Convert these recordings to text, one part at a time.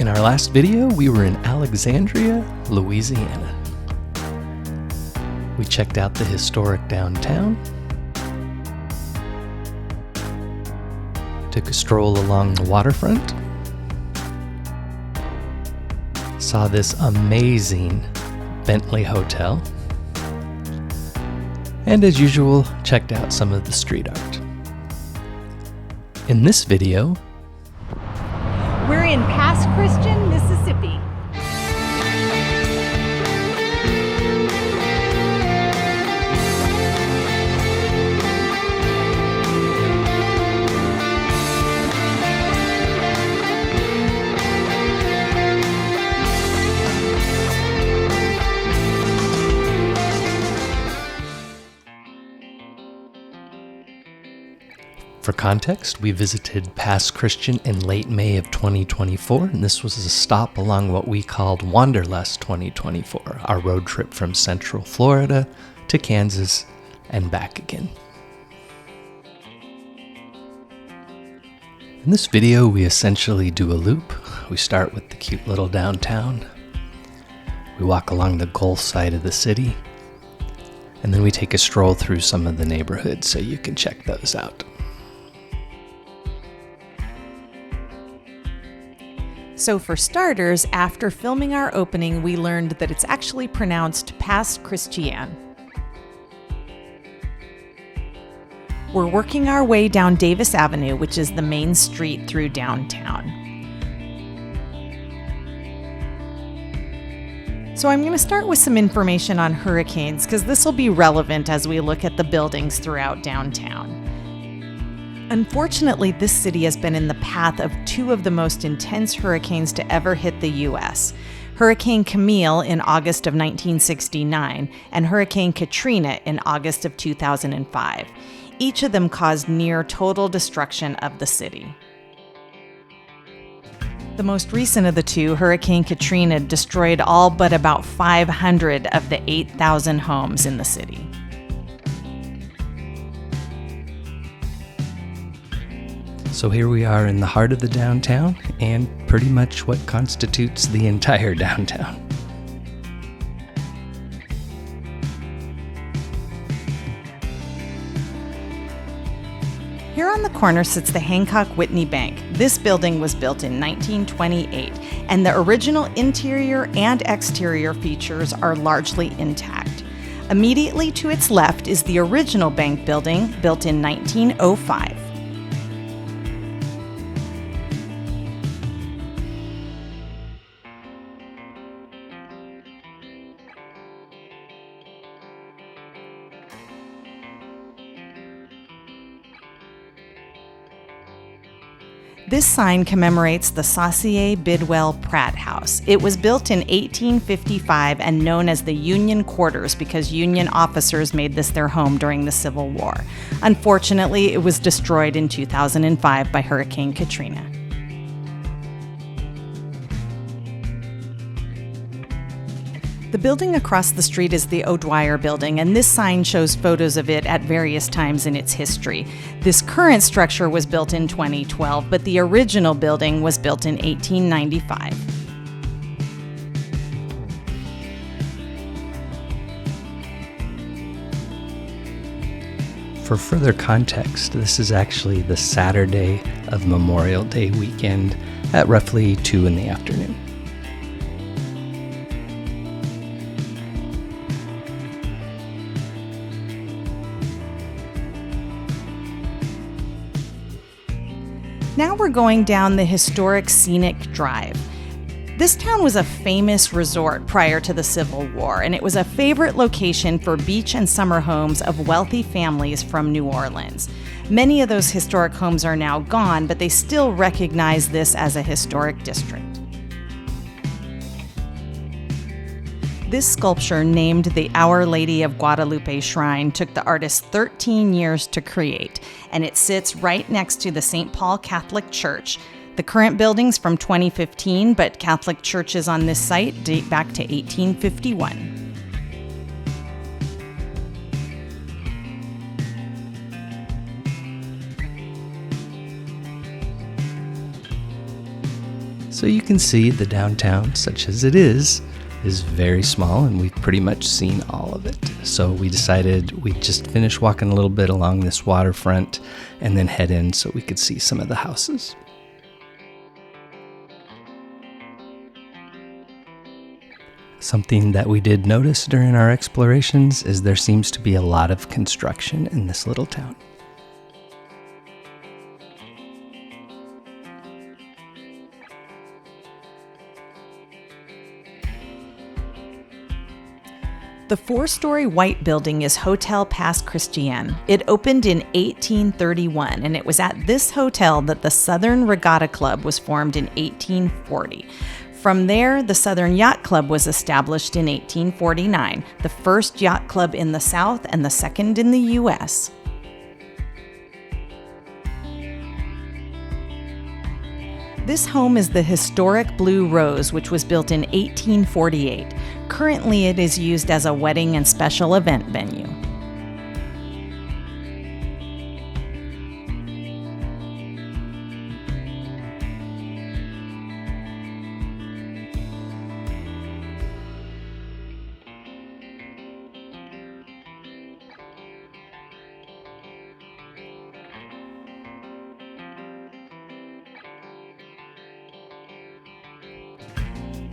In our last video, we were in Alexandria, Louisiana. We checked out the historic downtown, took a stroll along the waterfront, saw this amazing Bentley hotel, and as usual, checked out some of the street art. In this video, we're in Pass Christian, Mississippi. For context, we visited Pass Christian in late May of 2024, and this was a stop along what we called Wanderlust 2024, our road trip from Central Florida to Kansas and back again. In this video, we essentially do a loop. We start with the cute little downtown. We walk along the Gulf side of the city, and then we take a stroll through some of the neighborhoods so you can check those out. So for starters, after filming our opening, we learned that it's actually pronounced Pass Christian. We're working our way down Davis Avenue, which is the main street through downtown. So I'm going to start with some information on hurricanes, because this will be relevant as we look at the buildings throughout downtown. Unfortunately, this city has been in the path of two of the most intense hurricanes to ever hit the U.S. Hurricane Camille in August of 1969 and Hurricane Katrina in August of 2005. Each of them caused near total destruction of the city. The most recent of the two, Hurricane Katrina, destroyed all but about 500 of the 8,000 homes in the city. So here we are in the heart of the downtown, and pretty much what constitutes the entire downtown. Here on the corner sits the Hancock Whitney Bank. This building was built in 1928, and the original interior and exterior features are largely intact. Immediately to its left is the original bank building, built in 1905. This sign commemorates the Saucier Bidwell Pratt House. It was built in 1855 and known as the Union Quarters because Union officers made this their home during the Civil War. Unfortunately, it was destroyed in 2005 by Hurricane Katrina. The building across the street is the O'Dwyer Building, and this sign shows photos of it at various times in its history. This current structure was built in 2012, but the original building was built in 1895. For further context, this is actually the Saturday of Memorial Day weekend at roughly 2 in the afternoon. Now we're going down the historic Scenic Drive. This town was a famous resort prior to the Civil War, and it was a favorite location for beach and summer homes of wealthy families from New Orleans. Many of those historic homes are now gone, but they still recognize this as a historic district. This sculpture, named the Our Lady of Guadalupe Shrine, took the artist 13 years to create, and it sits right next to the St. Paul Catholic Church. The current building's from 2015, but Catholic churches on this site date back to 1851. So you can see the downtown, such as it is very small, and we've pretty much seen all of it. So we decided we'd just finish walking a little bit along this waterfront and then head in so we could see some of the houses. Something that we did notice during our explorations is there seems to be a lot of construction in this little town. The 4-story white building is Hotel Pass Christian. It opened in 1831, and it was at this hotel that the Southern Regatta Club was formed in 1840. From there, the Southern Yacht Club was established in 1849, the first yacht club in the South and the second in the U.S. This home is the historic Blue Rose, which was built in 1848. Currently, it is used as a wedding and special event venue.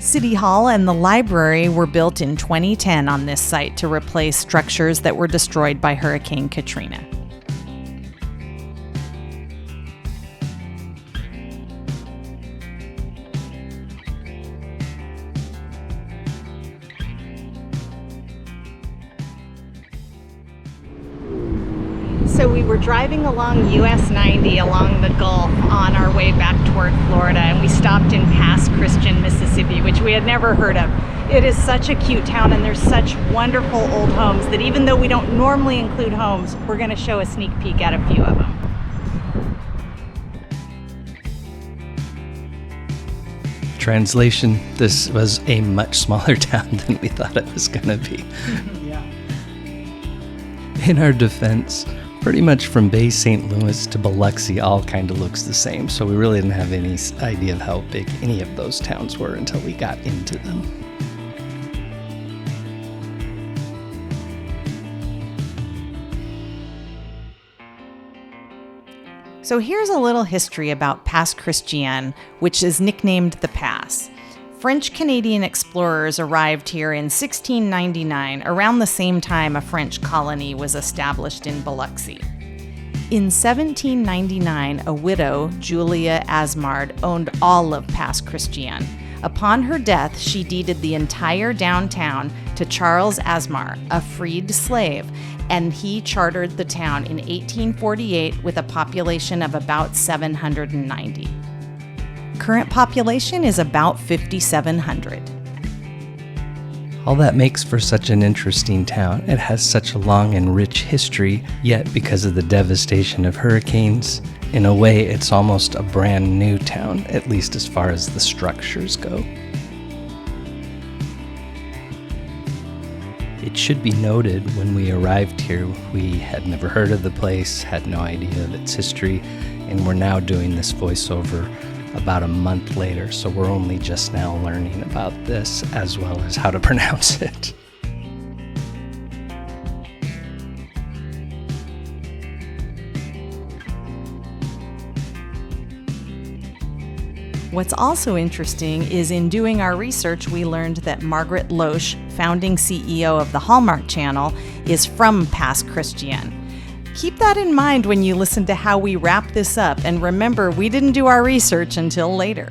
City Hall and the library were built in 2010 on this site to replace structures that were destroyed by Hurricane Katrina. So we were driving along US 90 along the Gulf on our way back toward Florida, and we stopped in Pass Christian, Mississippi, which we had never heard of. It is such a cute town, and there's such wonderful old homes that even though we don't normally include homes, we're going to show a sneak peek at a few of them. Translation: this was a much smaller town than we thought it was going to be. Yeah. In our defense, pretty much from Bay St. Louis to Biloxi all kind of looks the same, so we really didn't have any idea of how big any of those towns were until we got into them. So here's a little history about Pass Christian, which is nicknamed the Pass. French-Canadian explorers arrived here in 1699, around the same time a French colony was established in Biloxi. In 1799, a widow, Julia Asmard, owned all of Pass Christian. Upon her death, she deeded the entire downtown to Charles Asmar, a freed slave, and he chartered the town in 1848 with a population of about 790. Current population is about 5,700. All that makes for such an interesting town. It has such a long and rich history, yet because of the devastation of hurricanes, in a way it's almost a brand new town, at least as far as the structures go. It should be noted, when we arrived here, we had never heard of the place, had no idea of its history, and we're now doing this voiceover about a month later, so we're only just now learning about this as well as how to pronounce it. What's also interesting is in doing our research, we learned that Margaret Loesch, founding CEO of the Hallmark Channel, is from Pass Christian. Keep that in mind when you listen to how we wrap this up, and remember, we didn't do our research until later.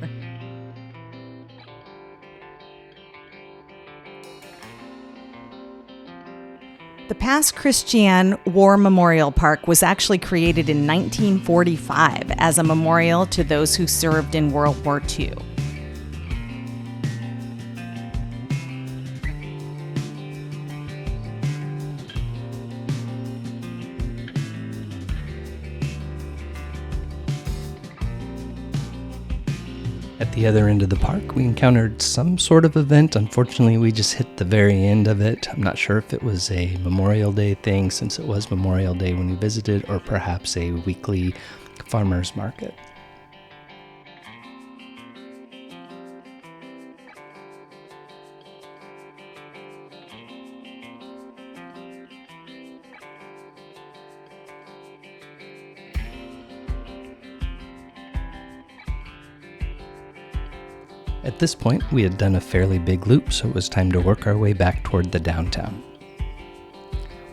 The Pass Christian War Memorial Park was actually created in 1945 as a memorial to those who served in World War II. At the other end of the park, we encountered some sort of event. Unfortunately, we just hit the very end of it. I'm not sure if it was a Memorial Day thing, since it was Memorial Day when we visited, or perhaps a weekly farmers market. At this point, we had done a fairly big loop, so it was time to work our way back toward the downtown.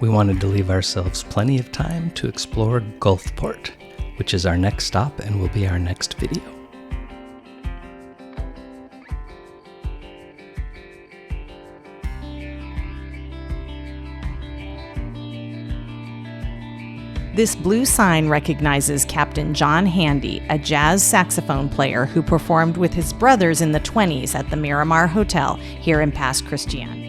We wanted to leave ourselves plenty of time to explore Gulfport, which is our next stop and will be our next video. This blue sign recognizes Captain John Handy, a jazz saxophone player who performed with his brothers in the 20s at the Miramar Hotel here in Pass Christian.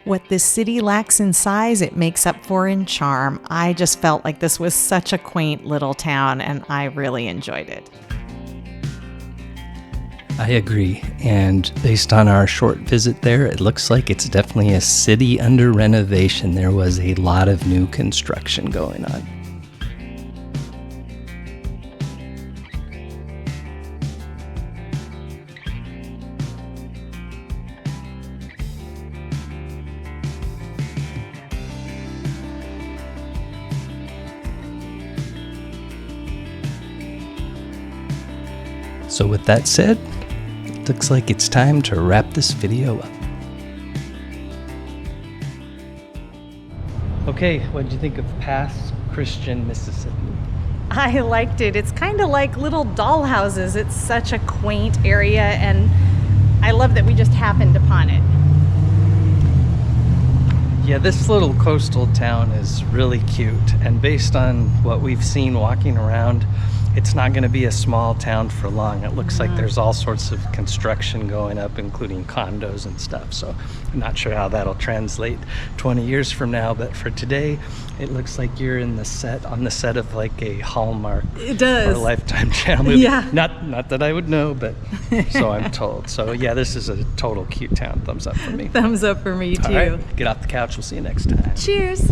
What this city lacks in size, it makes up for in charm. I just felt like this was such a quaint little town, and I really enjoyed it. I agree, and based on our short visit there, it looks like it's definitely a city under renovation. There was a lot of new construction going on. So with that said, it looks like it's time to wrap this video up. Okay, what did you think of Pass Christian, Mississippi? I liked it. It's kind of like little doll houses. It's such a quaint area, and I love that we just happened upon it. Yeah, this little coastal town is really cute, and based on what we've seen walking around, it's not going to be a small town for long. It looks like there's all sorts of construction going up, including condos and stuff. So I'm not sure how that'll translate 20 years from now, but for today, it looks like you're on the set of like a Hallmark or Lifetime channel movie. Yeah. Not that I would know, but so I'm told. So yeah, this is a total cute town. Thumbs up for me. Thumbs up for me too. All right, get off the couch. We'll see you next time. Cheers.